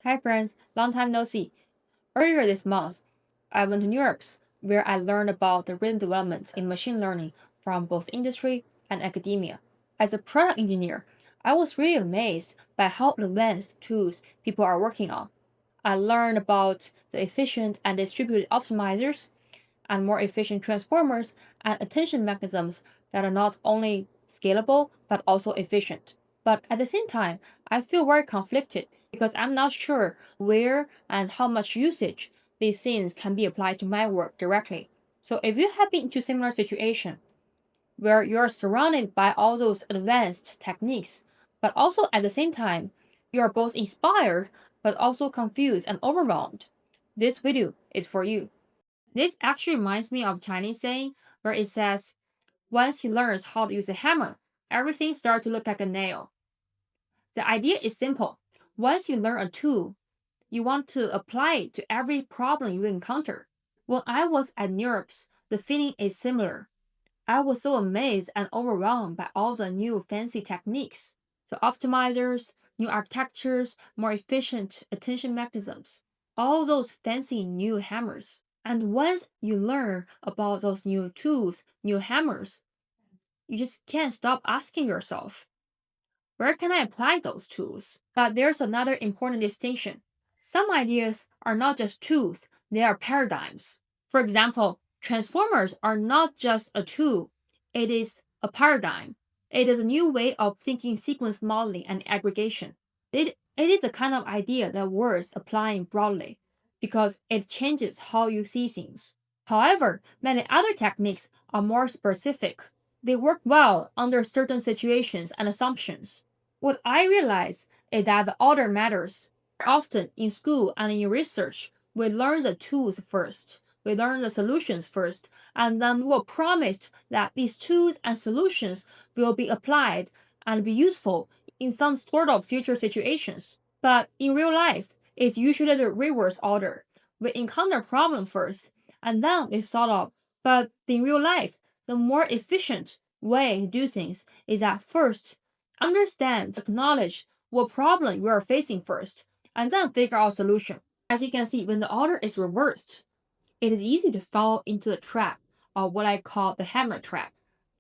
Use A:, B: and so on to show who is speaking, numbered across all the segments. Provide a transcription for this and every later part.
A: Hi friends, long time no see. Earlier this month, I went to Neurips, where I learned about the recent development in machine learning from both industry and academia. As a product engineer, I was really amazed by how advanced tools people are working on. I learned about the efficient and distributed optimizers and more efficient transformers and attention mechanisms that are not only scalable but also efficient. But at the same time, I feel very conflicted because I'm not sure where and how much usage these things can be applied to my work directly. So if you have been into similar situation where you're surrounded by all those advanced techniques, but also at the same time, you are both inspired but also confused and overwhelmed, this video is for you. This actually reminds me of Chinese saying where it says, once he learns how to use a hammer, everything starts to look like a nail. The idea is simple. Once you learn a tool, you want to apply it to every problem you encounter. When I was at Neurips, the feeling is similar. I was so amazed and overwhelmed by all the new fancy techniques, the optimizers, new architectures, more efficient attention mechanisms, all those fancy new hammers. And once you learn about those new tools, new hammers, you just can't stop asking yourself, where can I apply those tools? But there's another important distinction. Some ideas are not just tools, they are paradigms. For example, transformers are not just a tool, it is a paradigm. It is a new way of thinking sequence modeling and aggregation. It is the kind of idea that worth applying broadly because it changes how you see things. However, many other techniques are more specific. They work well under certain situations and assumptions. What I realize is that the order matters. Often in school and in research, we learn the tools first, we learn the solutions first, and then we're promised that these tools and solutions will be applied and be useful in some sort of future situations. But in real life, it's usually the reverse order. We encounter a problem first, and then we solve it. But in real life, the more efficient way to do things is that first, understand, acknowledge what problem you are facing first, and then figure out a solution. As you can see, when the order is reversed, it is easy to fall into the trap of what I call the hammer trap.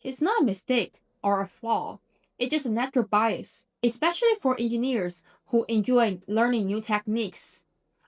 A: It's not a mistake or a flaw, it's just a natural bias, especially for engineers who enjoy learning new techniques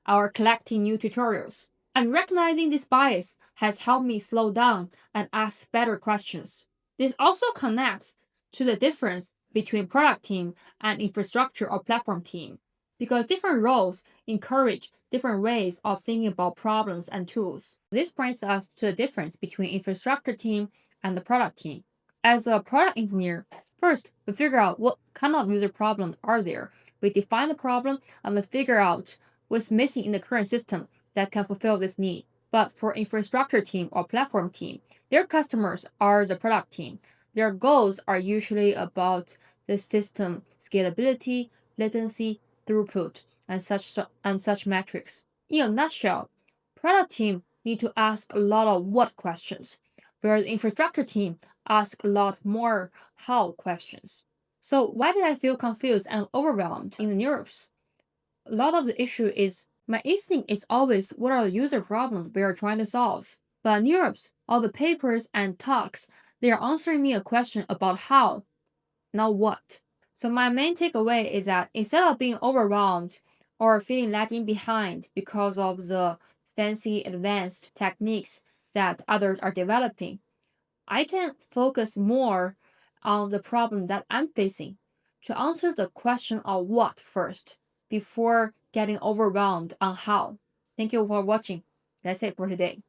A: or collecting new tutorials. And recognizing this bias has helped me slow down and ask better questions. This also connects to the difference between product team and infrastructure or platform team, because different roles encourage different ways of thinking about problems and tools. This brings us to the difference between infrastructure team and the product team. As a product engineer, first we figure out what kind of user problems are there. We define the problem and we figure out what's missing in the current system that can fulfill this need. But for infrastructure team or platform team, their customers are the product team. Their goals are usually about the system scalability, latency, throughput, and such metrics. In a nutshell, product team need to ask a lot of what questions, whereas the infrastructure team ask a lot more how questions. So why did I feel confused and overwhelmed in the Neurips? A lot of the issue is my instinct is always what are the user problems we are trying to solve. But Neurips, all the papers and talks, they are answering me a question about how, not what. So my main takeaway is that instead of being overwhelmed or feeling lagging behind because of the fancy advanced techniques that others are developing, I can focus more on the problem that I'm facing to answer the question of what first before getting overwhelmed on how. Thank you for watching. That's it for today.